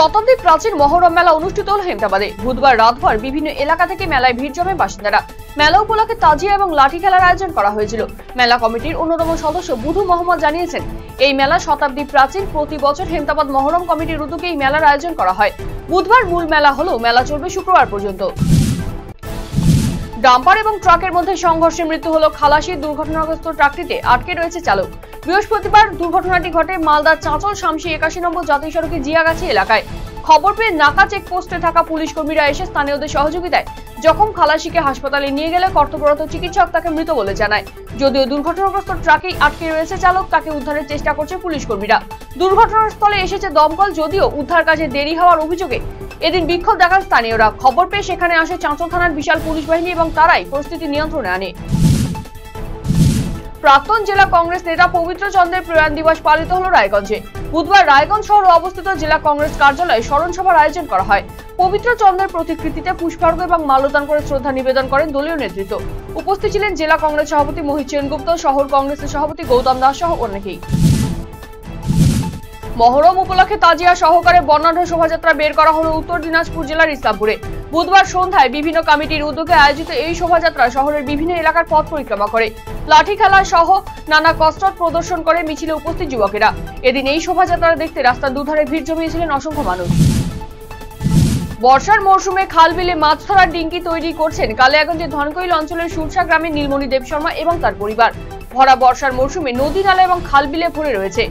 শতাব্দী প্রাচীন মহরম মেলা অনুষ্ঠিত হল হেমতাবাদে। বুধবার রাতভর বিভিন্ন এলাকা থেকে মেলায় ভিড় জমে বাসিন্দারা। মেলা উপলক্ষে তাজিয়া এবং লাঠি খেলার আয়োজন করা হয়েছিল। মেলা কমিটির অন্যতম সদস্য বুধু মোহাম্মদ জানিয়েছেন, এই মেলা শতাব্দী প্রাচীন, প্রতি বছর হেমতাবাদ মহরম কমিটির উদ্যোগে এই মেলার আয়োজন করা হয়। বুধবার মূল মেলা হলেও মেলা চলবে শুক্রবার পর্যন্ত। ডাম্পার এবং ট্রাকের মধ্যে সংঘর্ষে মৃত্যু হলো খালাসির। দুর্ঘটনাগ্রস্ত ট্রাকটিতে আটকে রয়েছে চালক। বৃহস্পতিবার দুর্ঘটনাটি ঘটে মালদার চাঁচল শামসি ৮১ নম্বর জাতীয় সড়কে জিয়াগাছি এলাকায়। খবর পেয়ে নাকা চেকপোস্টে থাকা পুলিশ কর্মীরা এসে স্থানীয়দের সহযোগিতায় জখম খালাসিকে হাসপাতালে নিয়ে গেলে কর্তব্যরত চিকিৎসক তাকে মৃত বলে জানায়। যদিও দুর্ঘটনাগ্রস্ত ট্রাকেই আটকে রয়েছে চালক, তাকে উদ্ধারের চেষ্টা করছে পুলিশ কর্মীরা। দুর্ঘটনাস্থলে এসেছে দমকল, যদিও উদ্ধার কাজে দেরি হওয়ার অভিযোগে এদিন বিক্ষোভ দেখান স্থানীয়রা। খবর পেয়ে সেখানে আসে চাঁচল থানার বিশাল পুলিশ বাহিনী এবং তারাই পরিস্থিতি নিয়ন্ত্রণে আনে। প্রাক্তন জেলা কংগ্রেস নেতা পবিত্র চন্দ্রের প্রয়াণ দিবস পালিত হল রায়গঞ্জে। বুধবার রায়গঞ্জ শহরে অবস্থিত জেলা কংগ্রেস কার্যালয়ে স্মরণ সভার আয়োজন করা হয়। পবিত্র চন্দ্রের প্রতিকৃতিতে পুষ্পার্ঘ্য এবং মাল্যদান করে শ্রদ্ধা নিবেদন করেন দলীয় নেতৃত্ব। উপস্থিত ছিলেন জেলা কংগ্রেস সভাপতি মোহিত সেনগুপ্ত, শহর কংগ্রেসের সভাপতি গৌতম দাস সহ অনেকেই। মহরম উপলক্ষে তাজিয়া সহকারে বর্ণাঢ্য শোভাযাত্রা বের করা হলো উত্তর দিনাজপুর জেলার ইসলামপুরে। বুধবার সন্ধ্যায় বিভিন্ন কমিটির উদ্যোগে আয়োজিত এই শোভাযাত্রা শহরের বিভিন্ন এলাকার পথ পরিক্রমা করে লাঠি খেলা সহ নানা কসরত প্রদর্শন করে মিছিলে উপস্থিত যুবকেরা। এদিন এই শোভাযাত্রা দেখতে রাস্তার দুধারে ভিড় জমিয়েছিলেন অসংখ্য মানুষ। বর্ষার মৌসুমে খাল বিলে মাছ ধরার ডিঙ্কি তৈরি করছেন কালিয়াগঞ্জের ধনকৈল অঞ্চলের সুরসা গ্রামের নীলমণি দেব শর্মা এবং তার পরিবার। ভরা বর্ষার মৌসুমে নদী নালা এবং খাল বিলে ভরে রয়েছে,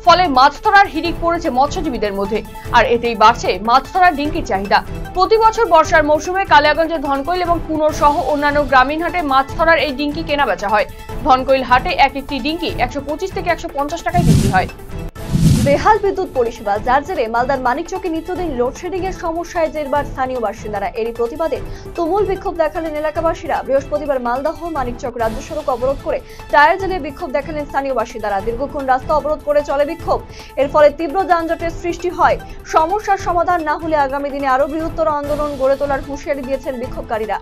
ফলে মাছ ধরার হিড়িক পড়েছে মৎস্যজীবীদের মধ্যে, আর এতেই বাড়ছে মাছ ধরার ডিঙ্কির চাহিদা। প্রতি বছর বর্ষার মৌসুমে কালিয়াগঞ্জের ধনকৈল এবং কুনোর সহ অন্যান্য গ্রামীণ হাটে মাছ ধরার এই ডিঙ্কি কেনা বেচা হয়। ধনকৈল হাটে এক একটি ডিঙ্কি ১২৫ থেকে ১৫০ টাকায় বিক্রি হয়। বেহাল বিদ্যুৎ পরিষেবা, যার জেরে মালদার মানিকচকে নিত্যদিন লোডশেডিং এর সমস্যায় জেরবার স্থানীয় বাসিন্দারা। এরই প্রতিবাদে তুমুল বিক্ষোভ দেখালেন এলাকাবাসীরা। বৃহস্পতিবার মালদহ মানিকচক রাজ্য সড়ক অবরোধ করে টায়ার জ্বালিয়ে বিক্ষোভ দেখালেন স্থানীয় বাসিন্দারা। দীর্ঘক্ষণ রাস্তা অবরোধ করে চলে বিক্ষোভ। এর ফলে তীব্র যানজটের সৃষ্টি হয়। সমস্যার সমাধান না হলে আগামী দিনে আরো বৃহত্তর আন্দোলন গড়ে তোলার হুঁশিয়ারি দিয়েছেন বিক্ষোভকারীরা।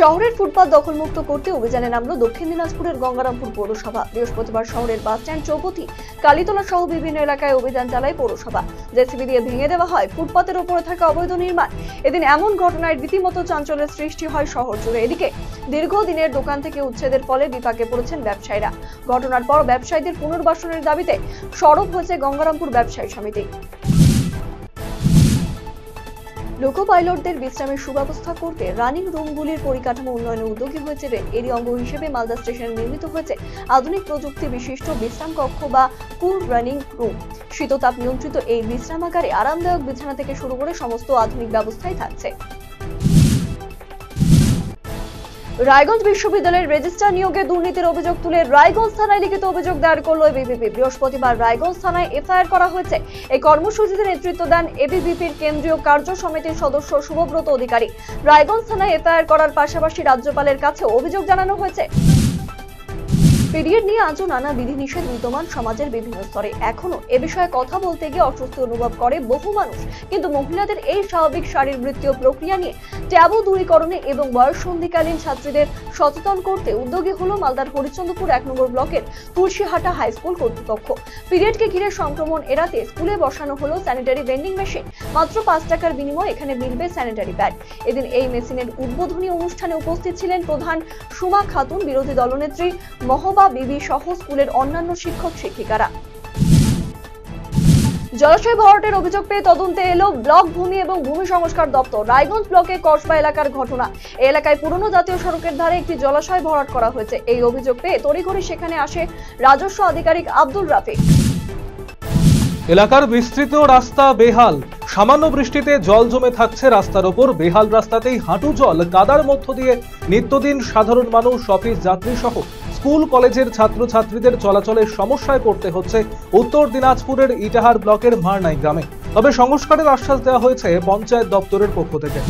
শহরের ফুটপাত দখলমুক্ত করতে অভিযানে নামলো দক্ষিণ দিনাজপুরের গঙ্গারামপুর পৌরসভা। বৃহস্পতিবার শহরের বাসস্ট্যান্ড, চৌপথি, কালীতলা সহ বিভিন্ন এলাকায় অভিযান চালায় পৌরসভা। জেসিবি দিয়ে ভেঙে দেওয়া হয় ফুটপাতের উপরে থাকা অবৈধ নির্মাণ। এদিন এমন ঘটনায় রীতিমতো চাঞ্চল্যের সৃষ্টি হয় শহর জুড়ে। এদিকে দীর্ঘদিনের দোকান থেকে উচ্ছেদের ফলে বিপাকে পড়েছেন ব্যবসায়ীরা। ঘটনার পর ব্যবসায়ীদের পুনর্বাসনের দাবিতে সরব হয়েছে গঙ্গারামপুর ব্যবসায়ী সমিতি। লোকো পাইলটদের বিশ্রামের সুব্যবস্থা করতে রানিং রুমগুলির পরিকাঠামো উন্নয়নে উদ্যোগী হয়েছে রেল। এরই অঙ্গ হিসেবে মালদা স্টেশনে নির্মিত হয়েছে আধুনিক প্রযুক্তি বিশিষ্ট বিশ্রাম কক্ষ বা কুল রানিং রুম। শীততাপ নিয়ন্ত্রিত এই বিশ্রামাগারে আরামদায়ক বিছানা থেকে শুরু করে সমস্ত আধুনিক ব্যবস্থাই থাকছে। রায়গঞ্জ বিশ্ববিদ্যালয়ের রেজিস্ট্রার নিয়োগে দুর্নীতির অভিযোগ তুলে রায়গঞ্জ থানায় লিখিত অভিযোগ দায়ের করল এবিভিপি। বৃহস্পতিবার রায়গঞ্জ থানায় এফআইআর করা হয়েছে। এই কর্মসূচিতে নেতৃত্ব দেন এবিভিপির কেন্দ্রীয় কার্য সমিতির সদস্য শুভব্রত অধিকারী। রায়গঞ্জ থানায় এফআইআর করার পাশাপাশি রাজ্যপালের কাছেও অভিযোগ জানানো হয়েছে। পিরিয়ড নিয়ে আজও নানা বিধিনিষেধ বিদ্যমান সমাজের বিভিন্ন স্তরে। এখনো এ বিষয়ে কথা বলতে গিয়ে অস্বস্তি অনুভব করে বহু মানুষ। কিন্তু মহিলাদের এই স্বাভাবিক শারীরবৃত্তীয় প্রক্রিয়া নিয়ে ট্যাবু দূরীকরণে এবং বয়ঃসন্ধিকালীন ছাত্রীদের সচেতন করতে উদ্যোগী হলো মালদার হরিচন্দ্রপুর ১ নম্বর ব্লকের তুলসীহাটা হাই স্কুল কর্তৃপক্ষ। পিরিয়ডকে ঘিরে সংক্রমণ এড়াতে স্কুলে বসানো হলো স্যানিটারি ভেন্ডিং মেশিন। মাত্র ৫ টাকার বিনিময়ে এখানে মিলবে স্যানিটারি প্যাড। এদিন এই মেশিনের উদ্বোধনী অনুষ্ঠানে উপস্থিত ছিলেন প্রধান সুমা খাতুন, বিরোধী দলনেত্রী মহবা বিবি সহ স্কুলের অন্যান্য শিক্ষক শিক্ষিকারা। জলাশয় ভরাটের অভিযোগ পেয়ে তদন্তে এলো ব্লক ভূমি এবং ভূমি সংস্কার দপ্তর। রায়গঞ্জ ব্লকে কসবা এলাকার ঘটনা। এই এলাকায় পুরনো জাতীয় সড়কের ধারে একটি জলাশয় ভরাট করা হয়েছে। এই অভিযোগ পেয়ে তড়িঘড়ি সেখানে আসে রাজস্ব আধিকারিক আব্দুল রাফিক। এলাকার বিস্তৃত রাস্তা বেহাল। সামান্য বৃষ্টিতে জল জমে থাকছে রাস্তার ওপর। বেহাল রাস্তাতেই হাঁটু জল, কাদার মধ্য দিয়ে নিত্যদিন সাধারণ মানুষ, অফিস যাত্রী সহ স্কুল কলেজের ছাত্রছাত্রীদের চলাচলের সমস্যায় পড়তে হচ্ছে উত্তর দিনাজপুরের ইটাহার ব্লকের মারনাই গ্রামে। তবে সংস্কারের আশ্বাস দেওয়া হয়েছে পঞ্চায়েত দপ্তরের পক্ষ থেকে।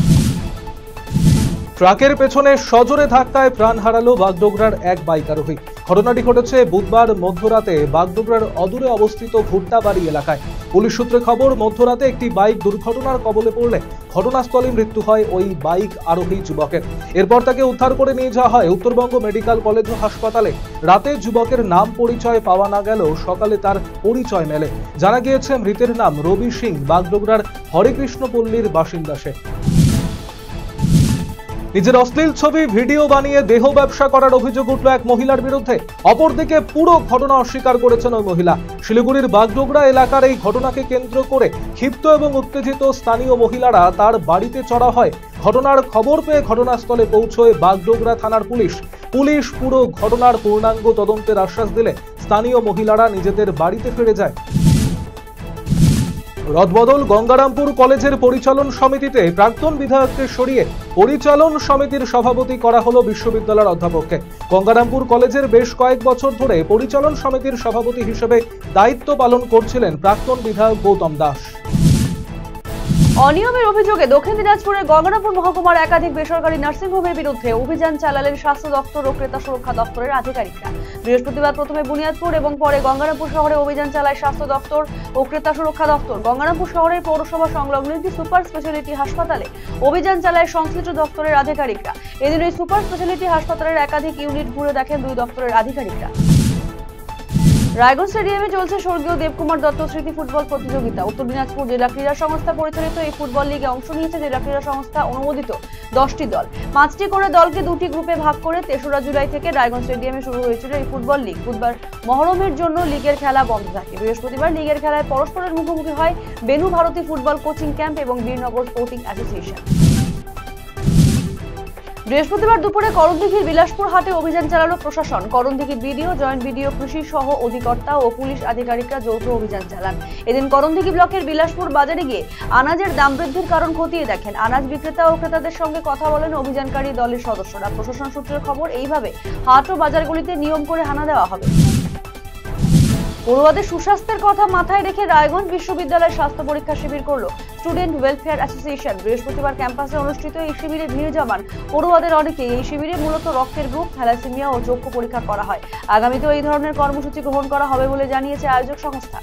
ট্রাকের পেছনে সজোরে ধাক্কায় প্রাণ হারালো বাগডোগরার এক বাইক আরোহী। ঘটনাটি ঘটেছে বুধবার মধ্যরাতে বাগডোগরার অদূরে অবস্থিত ভুট্টাবাড়ি এলাকায়। পুলিশ সূত্রে খবর, মধ্যরাতে একটি বাইক দুর্ঘটনার কবলে পড়লে ঘটনাস্থলে মৃত্যু হয় ওই বাইক আরোহী যুবকের। এরপর তাকে উদ্ধার করে নিয়ে যাওয়া হয় উত্তরবঙ্গ মেডিকেল কলেজ ও হাসপাতালে। রাতে যুবকের নাম পরিচয় পাওয়া না গেলেও সকালে তার পরিচয় মেলে। জানা গিয়েছে মৃতের নাম রবি সিং, বাগডোগরার হরেকৃষ্ণপল্লীর বাসিন্দা সে। নিজের অশ্লীল ছবি ভিডিও বানিয়ে দেহ ব্যবসা করার অভিযোগ উঠল এক মহিলার বিরুদ্ধে। অপরদিকে পুরো ঘটনা অস্বীকার করেছেন ওই মহিলা। শিলিগুড়ির বাগডোগরা এলাকার এই ঘটনাকে কেন্দ্র করে ক্ষিপ্ত এবং উত্তেজিত স্থানীয় মহিলারা তার বাড়িতে চড়া হয়। ঘটনার খবর পেয়ে ঘটনাস্থলে পৌঁছয় বাগডোগরা থানার পুলিশ পুরো ঘটনার পূর্ণাঙ্গ তদন্তের আশ্বাস দিলে স্থানীয় মহিলারা নিজেদের বাড়িতে ফিরে যায়। রদবদল, গঙ্গারামপুর কলেজের পরিচালন সমিতিতে প্রাক্তন বিধায়ককে সরিয়ে পরিচালন সমিতির সভাপতি করা হলো বিশ্ববিদ্যালয়ের অধ্যাপককে। গঙ্গারামপুর কলেজের বেশ কয়েক বছর ধরে পরিচালন সমিতির সভাপতি হিসেবে দায়িত্ব পালন করছিলেন প্রাক্তন বিধায়ক গৌতম দাস। অনিয়মের অভিযোগে দক্ষিণ দিনাজপুরের গঙ্গারামপুর মহকুমার একাধিক বেসরকারি নার্সিংহোমের বিরুদ্ধে অভিযান চালালেন স্বাস্থ্য দপ্তর ও ক্রেতা সুরক্ষা দপ্তরের আধিকারিকরা। বৃহস্পতিবার প্রথমে বুনিয়াদপুর এবং পরে গঙ্গারামপুর শহরে অভিযান চালায় স্বাস্থ্য দপ্তর ও ক্রেতা সুরক্ষা দপ্তর। গঙ্গারামপুর শহরের পৌরসভা সংলগ্ন একটি সুপার স্পেশালিটি হাসপাতালে অভিযান চালায় সংশ্লিষ্ট দপ্তরের আধিকারিকরা। এদিন এই সুপার স্পেশালিটি হাসপাতালের একাধিক ইউনিট ঘুরে দেখেন দুই দপ্তরের আধিকারিকরা। রায়গঞ্জ স্টেডিয়ামে চলছে স্বর্গীয় দেবকুমার দত্ত স্মৃতি ফুটবল প্রতিযোগিতা। উত্তর দিনাজপুর জেলা ক্রীড়া সংস্থা পরিচালিত এই ফুটবল লিগে অংশ নিয়েছে জেলা ক্রীড়া সংস্থা অনুমোদিত 10টি দল। 5টি করে দলকে 2টি গ্রুপে ভাগ করে 3রা জুলাই থেকে রায়গঞ্জ স্টেডিয়ামে শুরু হয়েছিল এই ফুটবল লিগ। বুধবার মহরমের জন্য লিগের খেলা বন্ধ থাকে। বৃহস্পতিবার লিগের খেলায় পরস্পরের মুখোমুখি হয় Benu Bharati football coaching camp এবং বীরনগর স্পোর্টিং অ্যাসোসিয়েশন। বৃহস্পতিবার দুপুরে করণদিঘির বিলাসপুর হাটে অভিযান চালালো প্রশাসন। করণদিঘি বিডিও, জয়েন্ট বিডিও, কৃষি সহ অধিকর্তা ও পুলিশ আধিকারিকরা যৌথ অভিযান চালান। এদিন করণদিঘি ব্লকের বিলাসপুর বাজারে গিয়ে আনাজের দাম বৃদ্ধির কারণ খতিয়ে দেখেন। আনাজ বিক্রেতা ও ক্রেতাদের সঙ্গে কথা বলেন অভিযানকারী দলের সদস্যরা। প্রশাসন সূত্রের খবর, এইভাবে হাট ও বাজারগুলিতে নিয়ম করে হানা দেওয়া হবে। পড়ুয়াদের সুস্বাস্থ্যের কথা মাথায় রেখে রায়গঞ্জ বিশ্ববিদ্যালয়ের স্বাস্থ্য পরীক্ষা শিবির করলো স্টুডেন্ট ওয়েলফেয়ার অ্যাসোসিয়েশন। বৃহস্পতিবার ক্যাম্পাসে অনুষ্ঠিত এই শিবিরে ভিড় জমান পড়ুয়াদের অনেকেই। এই শিবিরে মূলত রক্তের গ্রুপ, থ্যালাসেমিয়া ও চক্ষু পরীক্ষা করা হয়। আগামীতেও এই ধরনের কর্মসূচি গ্রহণ করা হবে বলে জানিয়েছে আয়োজক সংস্থা।